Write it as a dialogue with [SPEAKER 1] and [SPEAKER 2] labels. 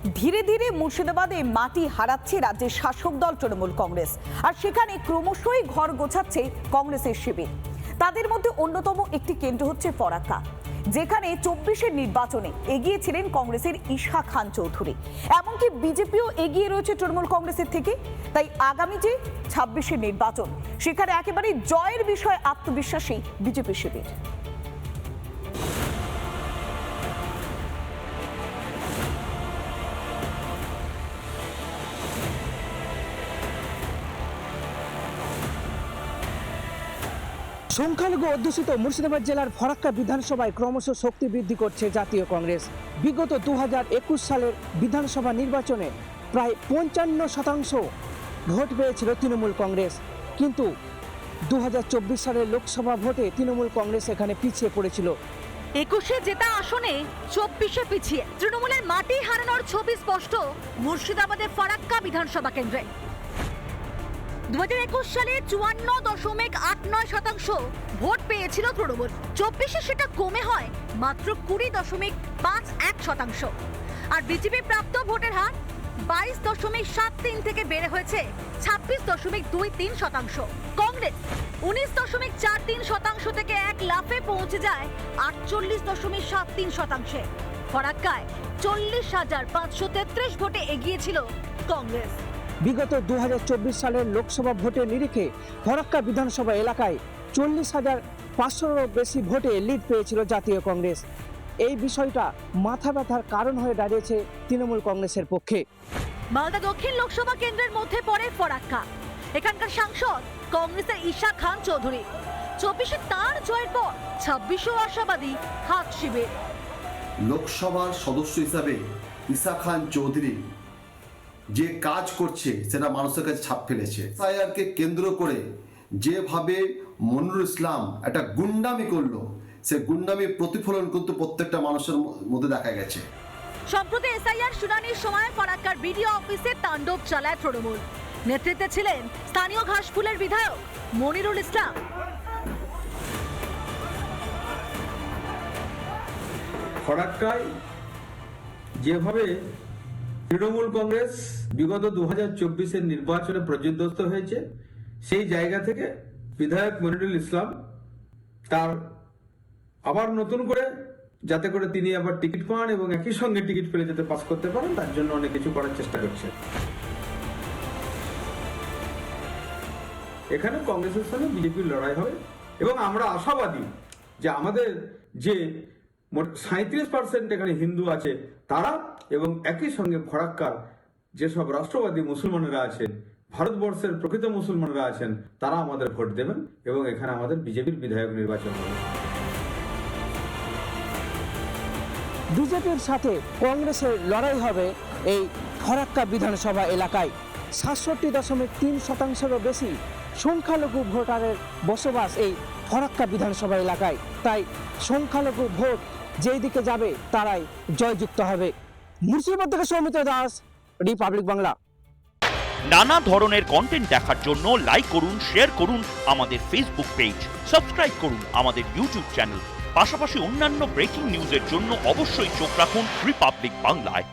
[SPEAKER 1] ধীরে ধীরে মুর্শিদাবাদে মাটি হারাচ্ছে রাজ্যের শাসক দল তৃণমূল কংগ্রেস, আর সেখানে ক্রমশই ঘর গোছাচ্ছে কংগ্রেসের শিবির। তাদের মধ্যে অন্যতম একটি কেন্দ্র হচ্ছে ফরাক্কা, যেখানে 24-এর নির্বাচনে এগিয়েছিলেন কংগ্রেসের ঈশা খান চৌধুরী। এমনকি বিজেপিও এগিয়ে রয়েছে তৃণমূল কংগ্রেসের থেকে। তাই আগামী যে 26-এর নির্বাচন, সেখানে একেবারে জয়ের বিষয়ে আত্মবিশ্বাসী বিজেপি শিবির।
[SPEAKER 2] সংখ্যালঘু অধ্যুষিত মুর্শিদাবাদ জেলার ফরাক্কা বিধানসভায় ক্রমশ শক্তি বৃদ্ধি করছে জাতীয় কংগ্রেস। বিগত 2021 সালের বিধানসভা নির্বাচনে প্রায় 55% ভোট পেয়েছিল তৃণমূল কংগ্রেস, কিন্তু 2024 সালের লোকসভা ভোটে তৃণমূল কংগ্রেস এখানে পিছিয়ে পড়েছিল।
[SPEAKER 3] 21-এ জেতা আসনে 24-এ পিছিয়ে তৃণমূলের মাটি হারানোর ছবি স্পষ্ট মুর্শিদাবাদের ফরাক্কা বিধানসভা কেন্দ্রে। 2021 সালে 54.89% ভোট পেয়েছিল তৃণমূল। 24-এ সেটা কমে হয় মাত্র 20.51%। আর বিজেপি প্রাপ্ত ভোটের হার 22.73 থেকে বেড়ে হয়েছে 26.23%। কংগ্রেস 19.43% থেকে এক লাফে পৌঁছে যায় 48.73%। ফরাক্কায় 40,533 ভোটে এগিয়েছিল কংগ্রেস।
[SPEAKER 2] বিগত 2024 সালের লোকসভা ভোটের নিরিখে ফরাক্কা বিধানসভা এলাকায় 40,500-এরও বেশি ভোটে লিড পেয়েছিল জাতীয় কংগ্রেস। এই বিষয়টা মাথা ব্যথার কারণ হয়ে দাঁড়িয়েছে তৃণমূল কংগ্রেসের পক্ষে।
[SPEAKER 3] মালদা দক্ষিণ লোকসভা কেন্দ্রের মধ্যে পড়ে ফরাক্কা। এখানকার সাংসদ কংগ্রেসের ঈশা খান চৌধুরী। 24-এ তার জয়ের পর 26-ও আশাবাদী হাত শিবির।
[SPEAKER 4] লোকসভার সদস্য হিসাবে ঈশা খান চৌধুরী যে কাজ করছে সেটা মানুষের কাছে ছাপ ফেলেছে। এসআইআরকে কেন্দ্র করে যেভাবে মনিরুল ইসলাম একটা গুন্ডামি করলো, সে গুন্ডামির প্রতিফলন কিন্তু প্রত্যেকটা মানুষের মধ্যে দেখা গেছে।
[SPEAKER 3] সম্প্রতি এসআইআর শুনানির সময় ফরাক্কার বিডিও অফিসে তাণ্ডব চালায় তৃণমূল। নেতৃত্বে ছিলেন স্থানীয় ঘাসফুলের বিধায়ক মনিরুল ইসলাম।
[SPEAKER 5] ফরাক্কায় যেভাবে তৃণমূল কংগ্রেস বিগত 2024-এর নির্বাচনে পর্যদস্ত হয়েছে, সেই জায়গা থেকে বিধায়ক মনিরুল ইসলাম তার আবার নতুন করে যাতে করে তিনি আবার টিকিট পান এবং একই সঙ্গে টিকিট পেলে যাতে পাস করতে পারেন, তার জন্য অনেক কিছু করার চেষ্টা করছে। এখানে কংগ্রেসের সঙ্গে বিজেপির লড়াই হবে এবং আমরা আশাবাদী যে আমাদের যে 37% এখানে হিন্দু আছে তারা এবং একই সঙ্গে ফরাক্কার যেসব রাষ্ট্রবাদী মুসলমানরা আছেন, ভারতবর্ষের প্রকৃত মুসলমানরা আছেন, তারা আমাদের ভোট দেবেন এবং এখানে আমাদের বিজেপির বিধায়ক নির্বাচন হবে।
[SPEAKER 2] বিজেপির সাথে কংগ্রেসের লড়াই হবে এই ফরাক্কা বিধানসভা এলাকায়। 67.3%-এরও বেশি সংখ্যালঘু ভোটারের বসবাস এই ফরাক্কা বিধানসভা এলাকায়। তাই সংখ্যালঘু ভোট যেই দিকে যাবে তারাই জয়যুক্ত হবে। মুর্শিদাবাদ থেকে সৌমিত্র দাস, রিপাবলিক বাংলা।
[SPEAKER 6] নানা ধরনের কন্টেন্ট দেখার জন্য লাইক করুন, শেয়ার করুন আমাদের ফেসবুক পেজ, সাবস্ক্রাইব করুন আমাদের ইউটিউব চ্যানেল। পাশাপাশি অন্যান্য ব্রেকিং নিউজের জন্য অবশ্যই চোখ রাখুন রিপাবলিক বাংলায়।